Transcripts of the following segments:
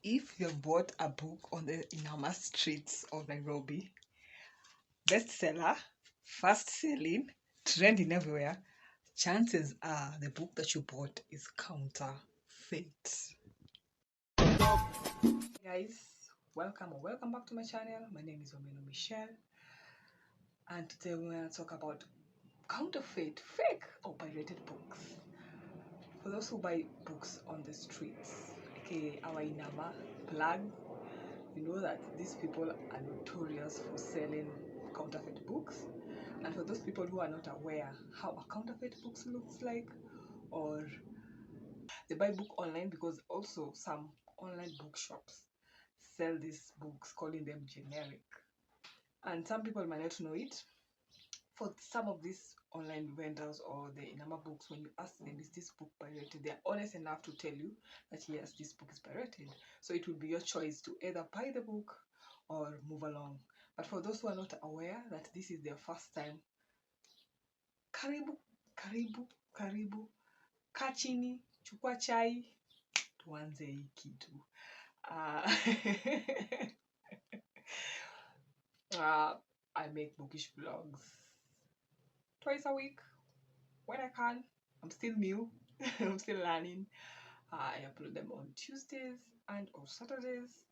If you bought a book on the Inama streets of Nairobi, bestseller, fast selling, trending everywhere, chances are the book that you bought is counterfeit. Guys, welcome or welcome back to my channel. My name is Omeno Michelle, and today we're going to talk about counterfeit, fake or pirated books. For those who buy books on the streets, aka our Inama plug, you know that these people are notorious for selling counterfeit books. And for those people who are not aware how a counterfeit book looks like, or they buy book online, because also some online bookshops sell these books calling them generic, and some people might not know it. For some of these online vendors or the Inama books, when you ask them, is this book pirated, they are honest enough to tell you that yes, this book is pirated. So it will be your choice to either buy the book or move along. But for those who are not aware that this is their first time, karibu karibu karibu, kachini, chukua chai, tuanze hii kitu. I make bookish vlogs twice a week when I can. I'm still new. I'm still learning. I upload them on Tuesdays and on Saturdays.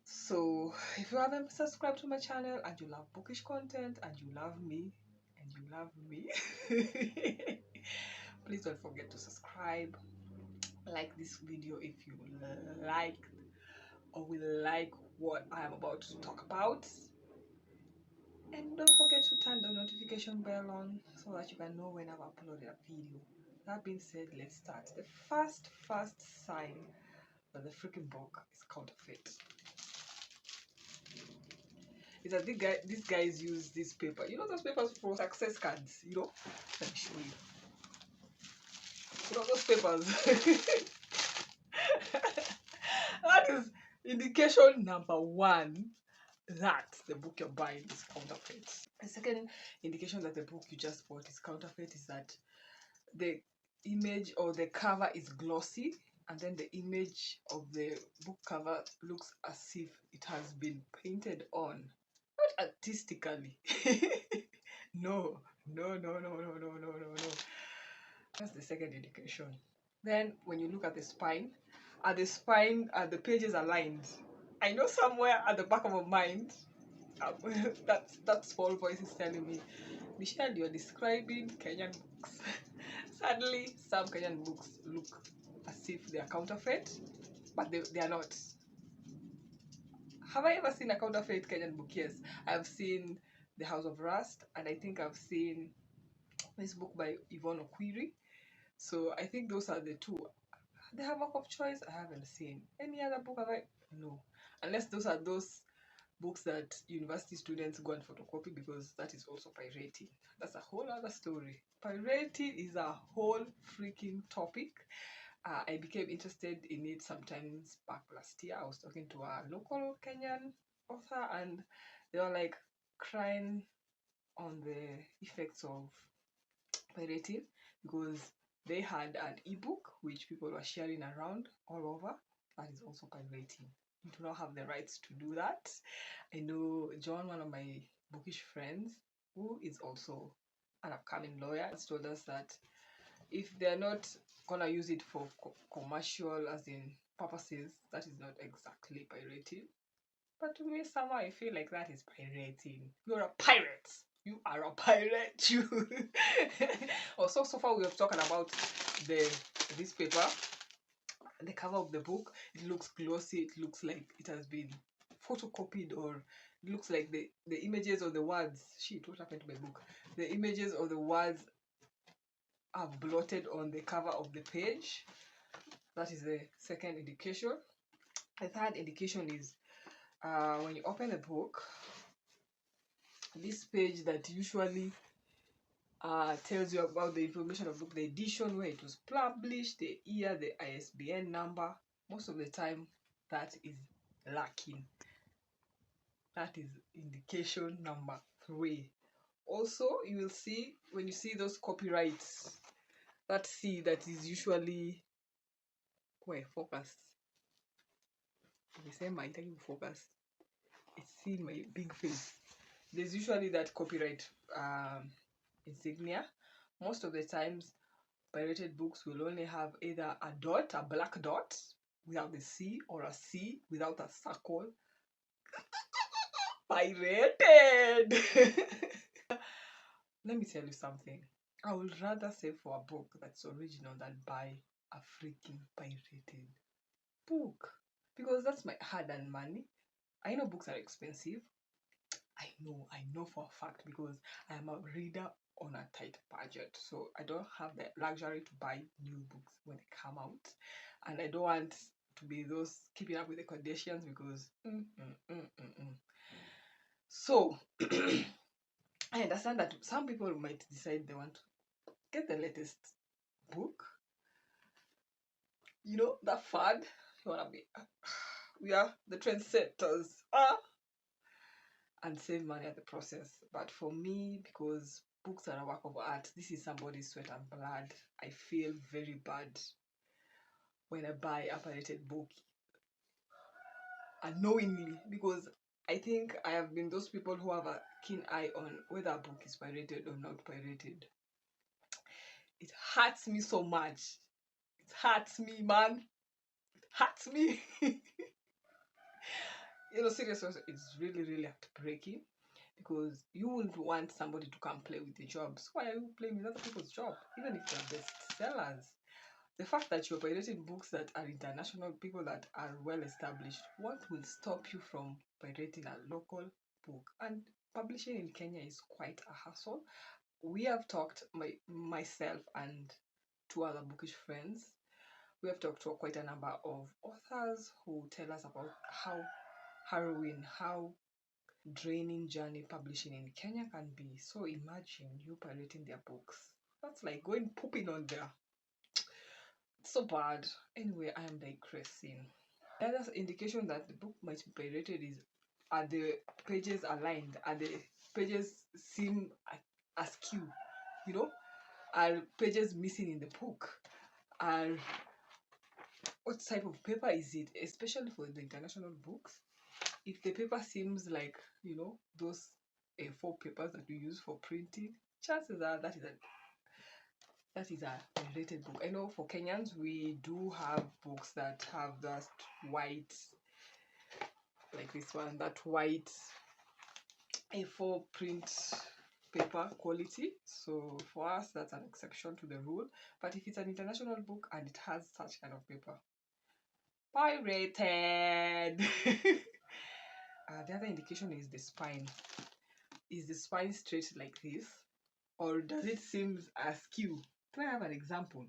So if you haven't subscribed to my channel and you love bookish content and you love me, please don't forget to subscribe, like this video if you like or will like what I am about to talk about, and don't forget to turn the notification bell on so that you can know when I've uploaded a video. That being said, let's start. The first sign that the freaking book is counterfeit is that these guys use this paper. You know those papers for success cards, you know? Let me show you. You know those papers? That is indication number one that the book you're buying is counterfeit. The second indication that the book you just bought is counterfeit is that the image or the cover is glossy, and then the image of the book cover looks as if it has been painted on, not artistically. No. That's the second indication. Then when you look at the spine, the pages are lined. I know somewhere at the back of my mind, that small voice is telling me, Michelle, you're describing Kenyan books. Sadly, some Kenyan books look as if they are counterfeit, but they are not. Have I ever seen a counterfeit Kenyan book? Yes, I've seen The House of Rust, and I think I've seen this book by Yvonne Okwiri. So I think those are the two. The Havoc of Choice, I haven't seen. Any other book have I? No. Unless those are those books that university students go and photocopy, because that is also pirating. That's a whole other story. Pirating is a whole freaking topic. I became interested in it sometimes back last year. I was talking to a local Kenyan author, and they were like crying on the effects of pirating, because they had an ebook which people were sharing around all over. That is also pirating. You do not have the rights to do that. I know John, one of my bookish friends, who is also an upcoming lawyer, has told us that if they're not gonna use it for commercial, as in purposes, that is not exactly pirating. But to me, somehow I feel like that is pirating. You're a pirate. You are a pirate. You. So far we have talked about this paper, the cover of the book. It looks glossy. It looks like it has been photocopied, or it looks like the images or the words. Shit, what happened to my book? The images or the words are blotted on the cover of the page. That is the second indication. The third indication is when you open the book, this page that usually tells you about the information of the book, the edition, where it was published, the year, the ISBN number. Most of the time that is lacking. That is indication number 3. Also, you will see when you see those copyrights, that C that is usually, where focus, amesema haitaki kufocus. It's seeing my big face. There's usually that copyright insignia. Most of the times, pirated books will only have either a dot, a black dot, without the C, or a C without a circle. Pirated! Let me tell you something. I would rather save for a book that's original than buy a freaking pirated book. Because that's my hard-earned money. I know books are expensive. I know for a fact, because I am a reader on a tight budget. So I don't have the luxury to buy new books when they come out. And I don't want to be those keeping up with the Kardashians, because So I understand that some people might decide they want to get the latest book. You know, that fad. You wanna be we are the trendsetters. And save money at the process. But for me, because books are a work of art, this is somebody's sweat and blood, I feel very bad when I buy a pirated book unknowingly, because I think I have been those people who have a keen eye on whether a book is pirated or not pirated. It hurts me so much. It hurts me, man. It hurts me. You know, seriously, it's really, really heartbreaking, because you wouldn't want somebody to come play with your job. So why are you playing with other people's job, even if they're bestsellers? The fact that you're pirating books that are international, people that are well established, what will stop you from pirating a local book? And publishing in Kenya is quite a hassle. We have talked, myself and two other bookish friends, we have talked to quite a number of authors who tell us about how harrowing, how draining journey publishing in Kenya can be. So imagine you pirating their books. That's like going pooping on there. It's so bad. Anyway, I am digressing. The other indication that the book might be pirated is, are the pages aligned? Are the pages seem askew? You know, are pages missing in the book? Are what type of paper is it? Especially for the international books, if the paper seems like, you know, those A4 papers that we use for printing, chances are that is a pirated book. I know for Kenyans we do have books that have that white, like this one, that white A4 print paper quality. So for us that's an exception to the rule. But if it's an international book and it has such kind of paper, pirated. The other indication is the spine. Is the spine straight like this, or does it seem askew? Do I have an example?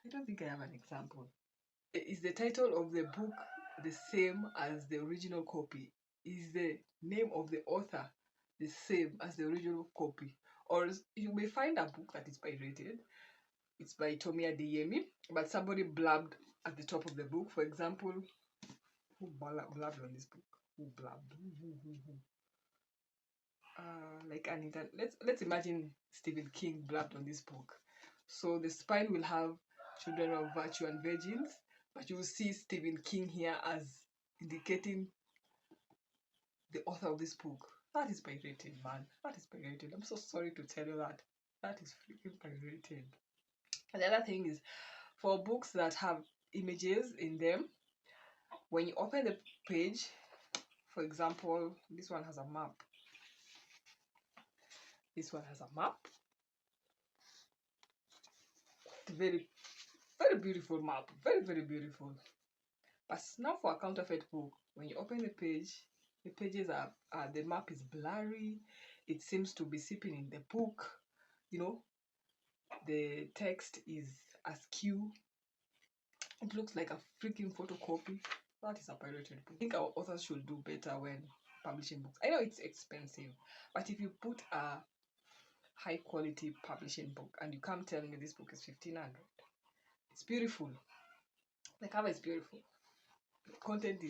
I don't think I have an example. Is the title of the book the same as the original copy? Is the name of the author the same as the original copy? Or you may find a book that is pirated. It's by Tommy Adeyemi, but somebody blabbed at the top of the book. For example, who blabbed on this book? Who blabbed? Who? Like Anita, let's imagine Stephen King blabbed on this book. So the spine will have children of virtue and virgins, but you will see Stephen King here as indicating the author of this book. That is pirated, man. That is pirated. I'm so sorry to tell you that. That is freaking pirated. And the other thing is, for books that have images in them, when you open the page, for example, this one has a map. This one has a map. Very, very beautiful map. Very, very beautiful. But now for a counterfeit book, when you open the pages are the map is blurry. It seems to be seeping in the book. You know, the text is askew. It looks like a freaking photocopy. That is a pirated book. I think our authors should do better when publishing books. I know it's expensive, but if you put a high quality publishing book and you come tell me this book is 1,500, it's beautiful. The cover is beautiful. The content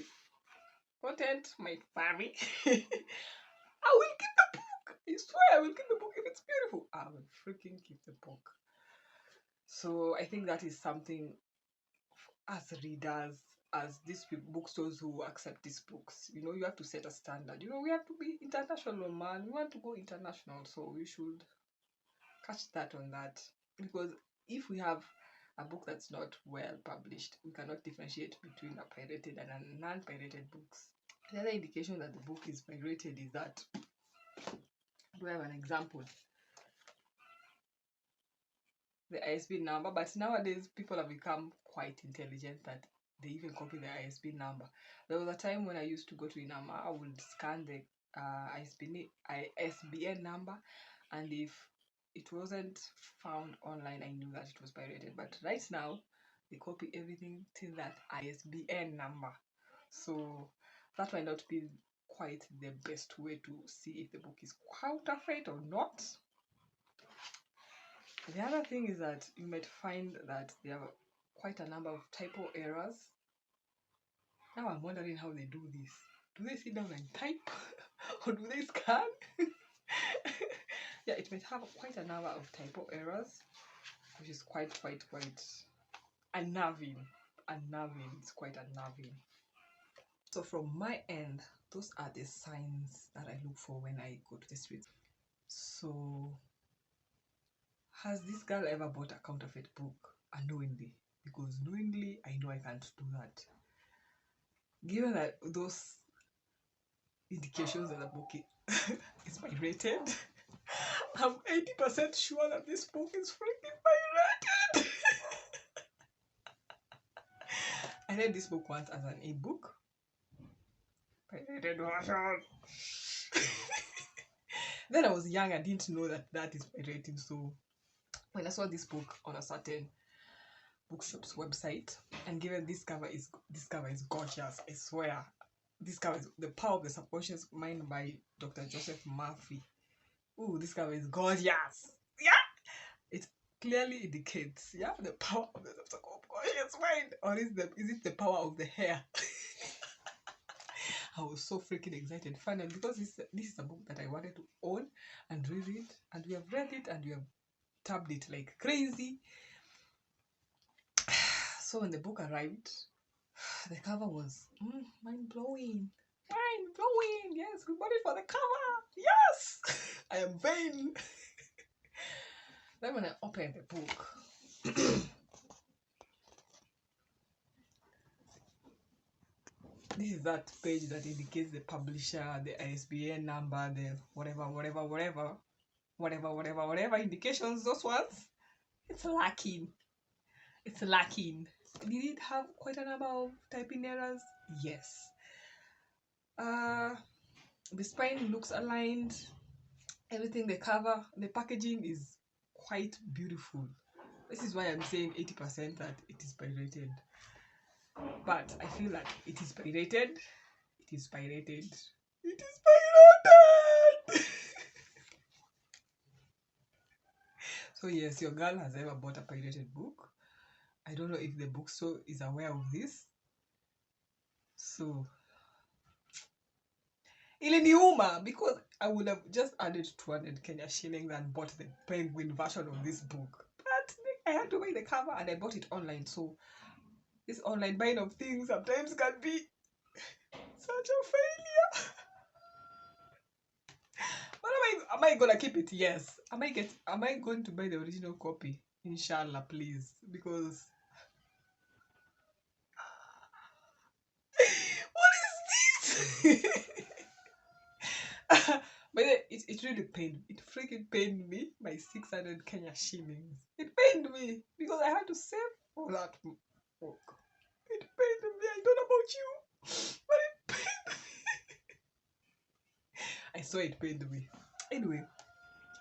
might vary. I will keep the book. I swear I will keep the book if it's beautiful. I will freaking keep the book. So I think that is something as readers as these bookstores who accept these books. You know, you have to set a standard. You know, we have to be international, man. We want to go international, so we should catch that on that. Because if we have a book that's not well published, we cannot differentiate between a pirated and a non-pirated books. The other indication that the book is pirated is that we have an example, the ISB number. But nowadays people have become quite intelligent that they even copy the ISB number. There was a time when I used to go to Inama, I would scan the ISBN number, and if it wasn't found online, I knew that it was pirated. But right now they copy everything to that ISBN number, so that might not be quite the best way to see if the book is counterfeit or not. The other thing is that you might find that there are quite a number of typo errors. Now I'm wondering how they do this. Do they sit down and type or do they scan? Yeah, it might have quite a number of typo errors, which is quite unnerving. It's quite unnerving. So from my end, those are the signs that I look for when I go to the streets. So has this girl ever bought a counterfeit book unknowingly? Because knowingly, I know I can't do that. Given that those indications that the book is pirated, I'm 80% sure that this book is freaking pirated. I read this book once as an e-book. Pirated version. Then I was young, I didn't know that is pirating. So when I saw this book on a certain bookshop's website, and given this cover is gorgeous, I swear. This cover is The Power of the Subconscious Mind by Dr. Joseph Murphy. Ooh, this cover is gorgeous. Yeah, it clearly indicates, yeah, the power of the subconscious mind. Or is it the power of the hair? I was so freaking excited finally, because this is a book that I wanted to own and read it, and we have read it and we have tabbed it like crazy. So when the book arrived, the cover was mind-blowing. Mind-blowing. Yes, we bought it for the cover. Yes. I am vain. Then when I opened the book, this is that page that indicates the publisher, the ISBN number, the whatever indications, those ones. It's lacking. It's lacking. Did it have quite a number of typing errors? Yes. The spine looks aligned. Everything, the cover, the packaging is quite beautiful. This is why I'm saying 80% that it is pirated. But I feel like it is pirated. It is pirated. It is pirated. So yes, your girl has ever bought a pirated book. I don't know if the bookstore is aware of this. So iliniuma, because I would have just added 200 Kenya shillings and bought the penguin version of this book. But I had to buy the cover and I bought it online. So this online buying of things sometimes can be such a failure. But am I gonna keep it? Yes. Am I going to buy the original copy? Inshallah, please. Because what is this? But it really pained. It freaking pained me. My 600 Kenya shillings. It pained me because I had to save for that book. It pained me. I don't know about you, but it pained me. I saw it pained me. Anyway,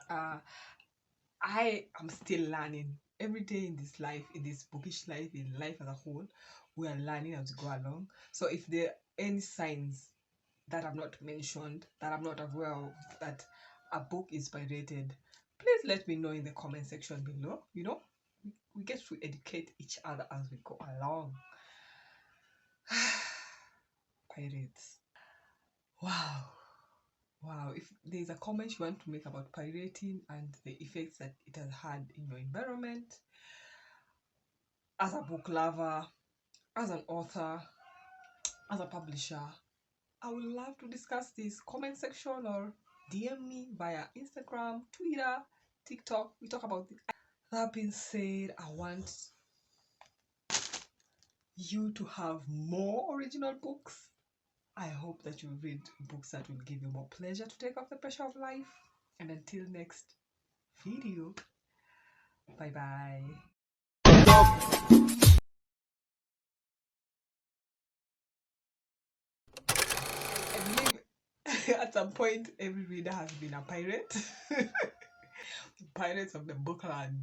I am still learning every day in this life, in this bookish life, in life as a whole. We are learning as we go along. So if there are any signs that I've not mentioned, that I'm not aware of, that a book is pirated, please let me know in the comment section below. You know, we get to educate each other as we go along. Pirates. Wow, if there's a comment you want to make about pirating and the effects that it has had in your environment, as a book lover, as an author, as a publisher, I would love to discuss this. Comment section or DM me via Instagram, Twitter, TikTok. We talk about it. That being said, I want you to have more original books. I hope that you read books that will give you more pleasure to take off the pressure of life. And until next video, bye bye. I believe at some point every reader has been a pirate. Pirates of the bookland.